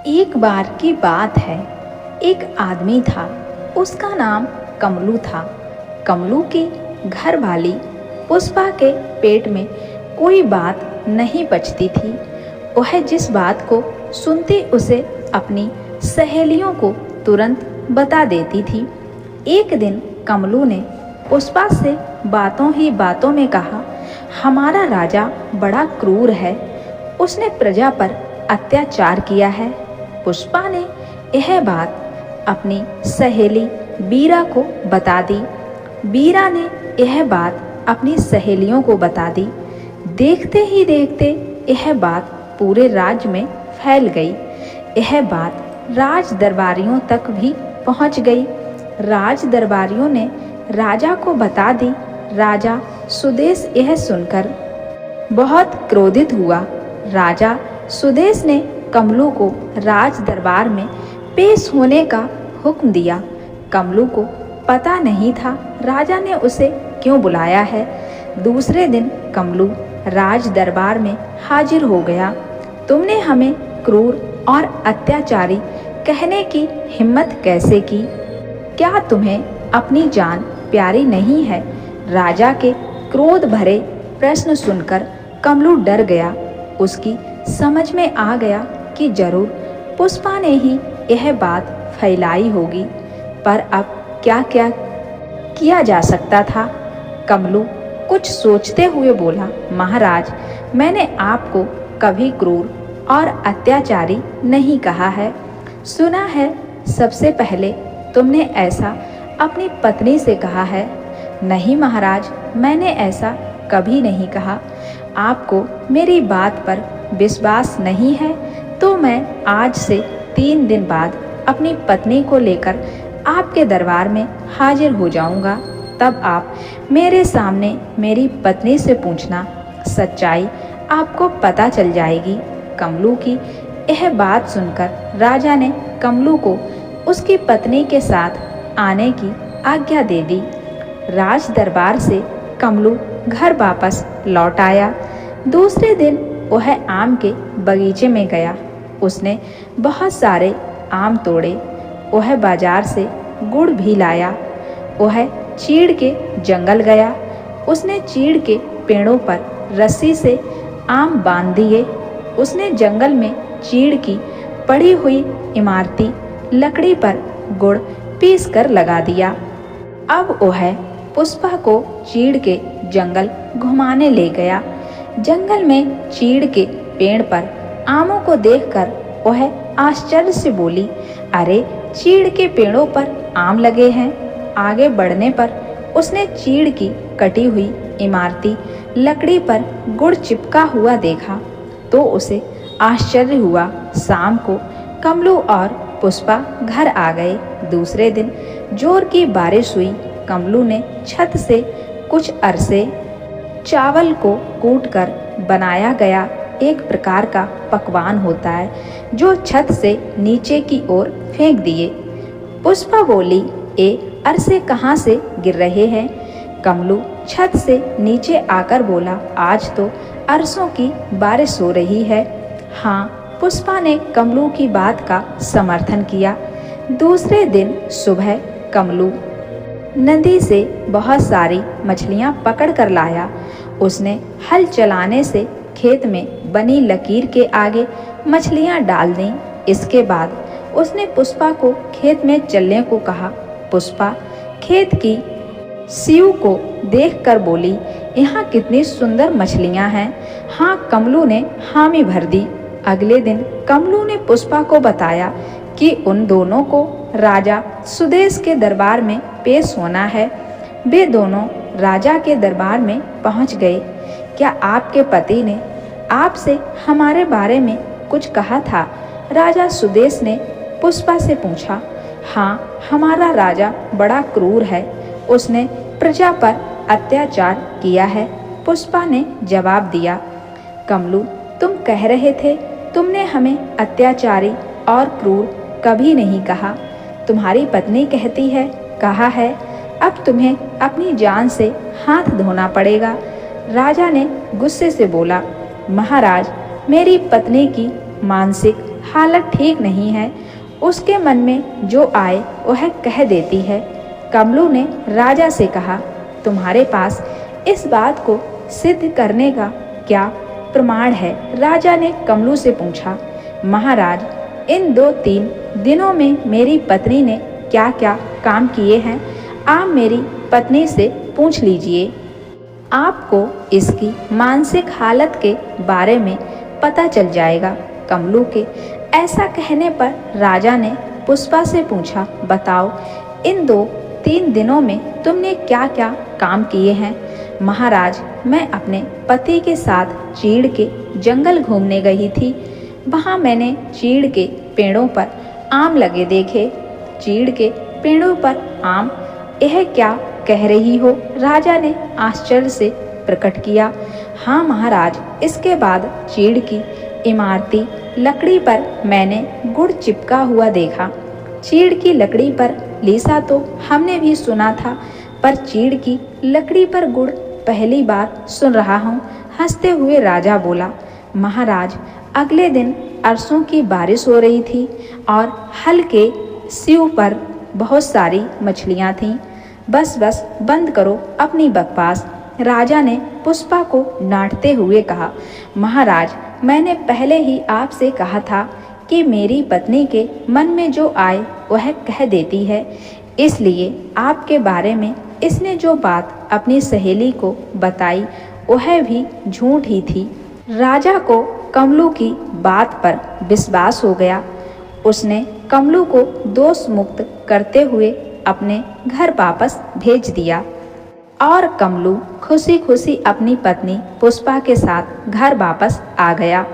एक बार की बात है। एक आदमी था, उसका नाम कमलू था। कमलू की घर वाली पुष्पा के पेट में कोई बात नहीं पचती थी। वह जिस बात को सुनती उसे अपनी सहेलियों को तुरंत बता देती थी। एक दिन कमलू ने पुष्पा से बातों ही बातों में कहा, हमारा राजा बड़ा क्रूर है, उसने प्रजा पर अत्याचार किया है। पुष्पा ने यह बात अपनी सहेली बीरा को बता दी। बीरा ने यह बात अपनी सहेलियों को बता दी। देखते ही देखते यह बात पूरे राज्य में फैल गई। यह बात राज दरबारियों तक भी पहुंच गई। राज दरबारियों ने राजा को बता दी। राजा सुदेश यह सुनकर बहुत क्रोधित हुआ। राजा सुदेश ने कमलू को राज दरबार में पेश होने का हुक्म दिया। कमलू को पता नहीं था राजा ने उसे क्यों बुलाया है। दूसरे दिन कमलू राज दरबार में हाजिर हो गया। तुमने हमें क्रूर और अत्याचारी कहने की हिम्मत कैसे की? क्या तुम्हें अपनी जान प्यारी नहीं है? राजा के क्रोध भरे प्रश्न सुनकर कमलू डर गया। उसकी समझ में आ गया कि जरूर पुष्पा ने ही यह बात फैलाई होगी, पर अब क्या क्या किया जा सकता था। कमलू कुछ सोचते हुए बोला, महाराज, मैंने आपको कभी क्रूर और अत्याचारी नहीं कहा है। सुना है सबसे पहले तुमने ऐसा अपनी पत्नी से कहा है। नहीं महाराज, मैंने ऐसा कभी नहीं कहा। आपको मेरी बात पर विश्वास नहीं है तो मैं आज से 3 दिन बाद अपनी पत्नी को लेकर आपके दरबार में हाजिर हो जाऊंगा। तब आप मेरे सामने मेरी पत्नी से पूछना, सच्चाई आपको पता चल जाएगी। कमलू की यह बात सुनकर राजा ने कमलू को उसकी पत्नी के साथ आने की आज्ञा दे दी। राज दरबार से कमलू घर वापस लौट आया। दूसरे दिन वह आम के बगीचे में गया। उसने बहुत सारे आम तोड़े। वह बाजार से गुड़ भी लाया। वह चीड़ के जंगल गया। उसने चीड़ के पेड़ों पर रस्सी से आम बांध दिए। उसने जंगल में चीड़ की पड़ी हुई इमारती लकड़ी पर गुड़ पीस कर लगा दिया। अब वह पुष्पा को चीड़ के जंगल घुमाने ले गया। जंगल में चीड़ के पेड़ पर आमों को देखकर वह आश्चर्य से बोली, अरे चीड़ के पेड़ों पर आम लगे हैं। आगे बढ़ने पर उसने चीड़ की कटी हुई इमारती लकड़ी पर गुड़ चिपका हुआ देखा तो उसे आश्चर्य हुआ। शाम को कमलू और पुष्पा घर आ गए। दूसरे दिन जोर की बारिश हुई। कमलू ने छत से कुछ अरसे चावल को कूटकर बनाया गया एक प्रकार का पकवान होता है जो छत से नीचे की ओर फेंक दिए। पुष्पा बोली, ये अरसे कहाँ से गिर रहे हैं? कमलू छत से नीचे आकर बोला, आज तो अरसों की बारिश हो रही है। हाँ, पुष्पा ने कमलू की बात का समर्थन किया। दूसरे दिन सुबह कमलू नदी से बहुत सारी मछलियाँ पकड़ कर लाया। उसने हल चलाने से खेत में बनी लकीर के आगे मछलियाँ डाल दीं। इसके बाद उसने पुष्पा को खेत में चलने को कहा। पुष्पा खेत की सीऊ को देखकर बोली, यहाँ कितनी सुंदर मछलियाँ हैं। हाँ, कमलू ने हामी भर दी। अगले दिन कमलू ने पुष्पा को बताया कि उन दोनों को राजा सुदेश के दरबार में पेश होना है। वे दोनों राजा के दरबार में पहुंच गए। क्या आपके पति ने आपसे हमारे बारे में कुछ कहा था? राजा सुदेश ने पुष्पा से पूछा। हाँ, हमारा राजा बड़ा क्रूर है, उसने प्रजा पर अत्याचार किया है, पुष्पा ने जवाब दिया। कमलू, तुम कह रहे थे तुमने हमें अत्याचारी और क्रूर कभी नहीं कहा। तुम्हारी पत्नी कहती है कहा है। अब तुम्हें अपनी जान से हाथ धोना पड़ेगा। राजा ने गुस्से से बोला, महाराज, मेरी पत्नी की मानसिक हालत ठीक नहीं है। उसके मन में जो आए वह कह देती है। कमलू ने राजा से कहा, तुम्हारे पास इस बात को सिद्ध करने का क्या प्रमाण है? राजा ने कमलू से पूछा। महाराज, इन 2-3 दिनों में मेरी पत्नी ने क्या क्या काम किए हैं, आप मेरी पत्नी से पूछ लीजिए। आपको इसकी मानसिक हालत के बारे में पता चल जाएगा। कमलू के ऐसा कहने पर राजा ने पुष्पा से पूछा, बताओ इन 2-3 दिनों में तुमने क्या क्या काम किए हैं? महाराज, मैं अपने पति के साथ चीड़ के जंगल घूमने गई थी। वहाँ मैंने चीड़ के पेड़ों पर आम लगे देखे। चीड़ के पेड़ों पर आम, यह क्या कह रही हो? राजा ने आश्चर्य से प्रकट किया। हाँ महाराज, इसके बाद चीड़ की इमारती लकड़ी पर मैंने गुड़ चिपका हुआ देखा। चीड़ की लकड़ी पर लीसा तो हमने भी सुना था, पर चीड़ की लकड़ी पर गुड़ पहली बार सुन रहा हूँ। हंसते हुए राजा बोला, महाराज, अगले दिन अरसों की बारिश हो रही थी और हल के सीव पर बहुत सारी मछलियाँ थीं। बस बंद करो अपनी बकवास। राजा ने पुष्पा को डांटते हुए कहा, महाराज, मैंने पहले ही आपसे कहा था कि मेरी पत्नी के मन में जो आए वह कह देती है, इसलिए आपके बारे में इसने जो बात अपनी सहेली को बताई वह भी झूठ ही थी। राजा को कमलू की बात पर विश्वास हो गया। उसने कमलू को दोष मुक्त करते हुए अपने घर वापस भेज दिया और कमलू खुशी खुशी अपनी पत्नी पुष्पा के साथ घर वापस आ गया।